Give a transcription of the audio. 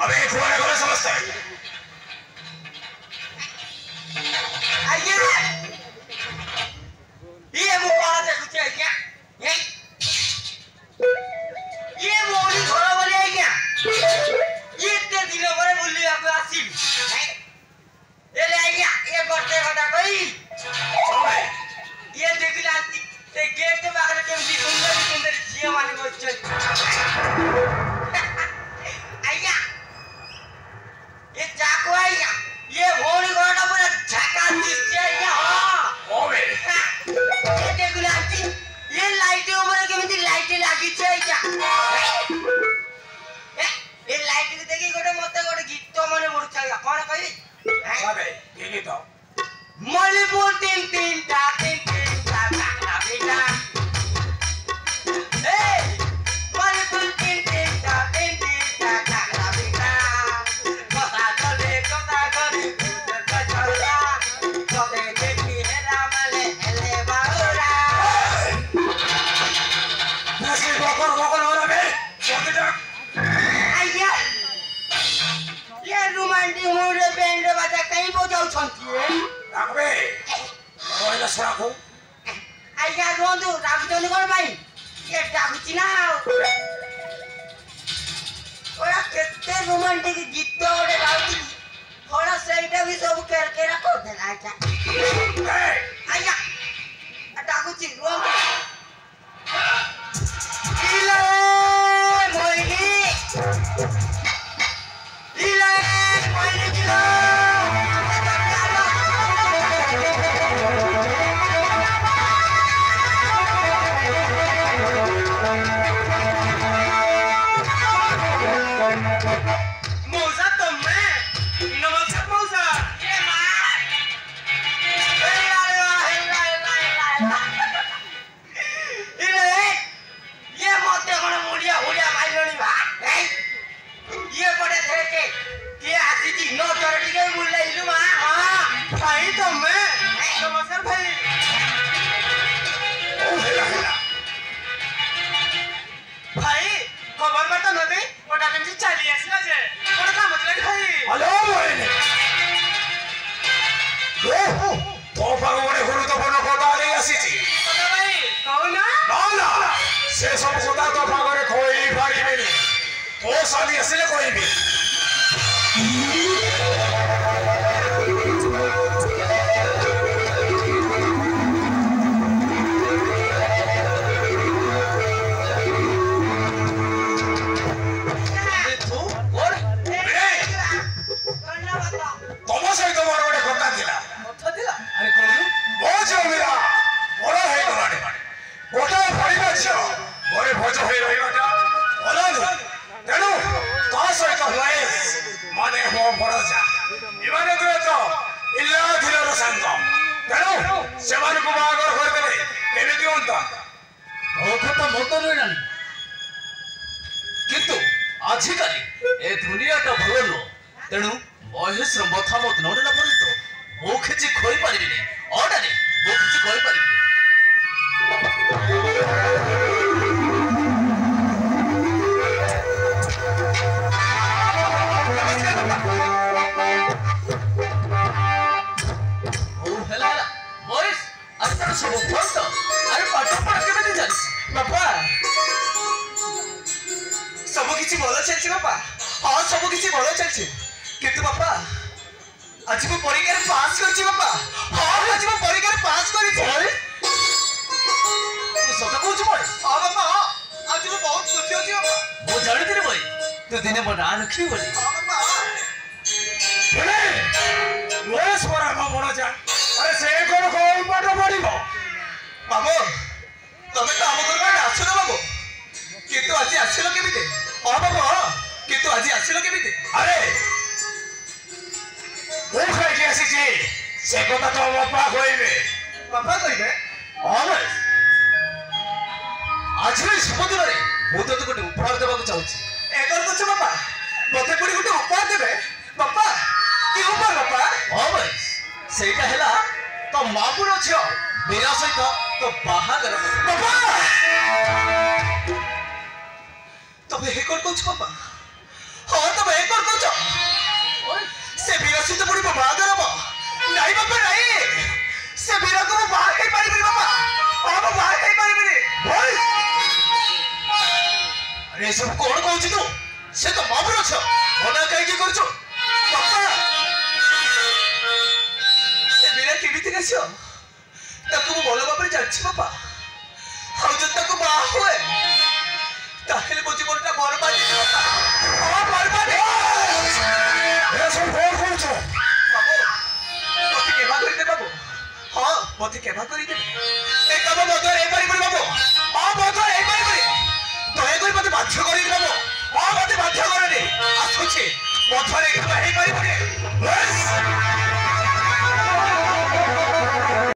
अबे कुआरे गले समझते आइए ये मुकाला देखुचे क्या ये मोरी घोड़ा बोले क्या ये इतने दिनों बड़े बुल्ली आपको आसिल ये ले आइया ये बर्थे कथा कोई ये देखी लाती ते गेट के बाहर के सुंदर जिया वाली को चल आइया ये जाको आइया ये घोड़ी घोड़ा पूरा झका दिसते आइया हां ओबे ये देखी लाती ये लाइट ऊपर के मिटी लाइट लागी छे आइया ये लाइट के देखी गोटे मते गोटे गीत माने पडुछा कोन कहि अबे ये गीत मणिपुर तीन तीन ता ताकला बेटा ए मणिपुर तीन तीन ता ताकला बेटा कथा करे कचौड़ा कदे देखी हेला माले हेले बाउरा नसी बकर हो रहा बे छोटे जा आइया ये रोमांटिक मूड बैंड बाजा कहीं बजाउ छंती अबे ओइला सराको आइया रोंदु राखुचनी कोन भाई ये डाकुची ना ओरा केते रोमांटिक गीत ओडे गाउती थोड़ा सेटा भी सब केरकेरा कर देला आइया आइया डाकुची रोंदु इले मोइनी इले मोइनी किलो से सब सदा तो भागरे खोई भागी में ओ साली असले कोई भी तुम सही तुम्हारा बड़े कथा दिला अरे कौन वो जो मेरा बड़ा है तुम्हारे गोटा परिवार छ मोरे भोज होई रहिबाटा बोलनु तेनु का सहित होय माने हो बड़ जा इमाने तो इल्ला दिलर संगम तेनु सेमान को बागर कर देले केमिति होंता ओ कथा मत नइलानी किंतु आजि काली ए दुनिया तो भगल तेनु महेश रो मथा मत नडला परंतु मो खिची खोई परिबिनी ओडानी मो खिची खोई परिबिनी सब भक्त अरे पाठ पढ़ के बने जानी बापा सब किछि भलो चलछि बापा हां सब किछि भलो चलछि किंतु बापा आज को परीक्षा रे पास करछि बापा हां आज को परीक्षा रे पास करछि तू सत कहू छ हां बापा आज को बहुत खुशी होछि बापा मो जानि दिने भाई तू दिने बड़ ना रखी बोली हां बापा बोले मोरे सोरा म बड़ जा अरे से कोन पाठ पढ़िबो बाबू तमे तो आम घर में आसो ना बाबू किंतु आज आसिल केमिते हां बाबू किंतु आज आसिल केमिते अरे वो खाई के आसी छी से कथा तो बापा कहबे हां भाई आज रे सुबह रे मु तो गोटे उपहार देबा को चाहूची एकर तो छ बाबा मते पड़ी गोटे उपहार देबे बापा की उपहार बापा हां भाई सेटा हैला तो मापुर छ मेरा सहित तो बाहागर बाबा तबे हे कोन कुछ बाबा हां तबे हे कोन कुछ ସହିତ ପୁଣି ବାହାଘର ହବ? ନାଇଁ ବାପା ନାଇଁ, ସେ ବୀରକୁ ମୁଁ ବାହା ହେଇପାରିବିନି ବାପା। ମୁଁ ବାହା ହେଇପାରିବିନି। ଆରେ ଏସବୁ କଣ କହୁଛୁ ତୁ? ସେ ତ ମା ପୁଅ ଝିଅ, ମନା କାହିଁକି କରୁଛୁ ବାପା? ସେ ବୀର କେମିତିକା ଝିଅ ତାକୁ ମୁଁ ଭଲ ଭାବରେ ଜାଣିଛି ବାପା। ଆଉ ଯଦି ତାକୁ ବାହା ହୁଏ ତାହେଲେ ମୋ ଜୀବନଟା ବର୍ବାଦ ହେଇଯିବ ବାପା। ବର୍ବାଦ ମତେ କ୍ଷମା କରିଦେ ବାବୁ। ହଁ ମତେ କ୍ଷମା କରିଦେବେ। ଏ କାମ ମଧ୍ୟ ହେଇପାରିବନି ବାବୁ। ହଁ ମଧ୍ୟ ହେଇପାରିବନି। ଦୟାକରି ମତେ ବାଧ୍ୟ କରିନି ବାବୁ। ହଁ ମତେ ବାଧ୍ୟ କରନି। ଆସୁଛି ମଧ୍ୟରେ ହେଇପାରିବନି।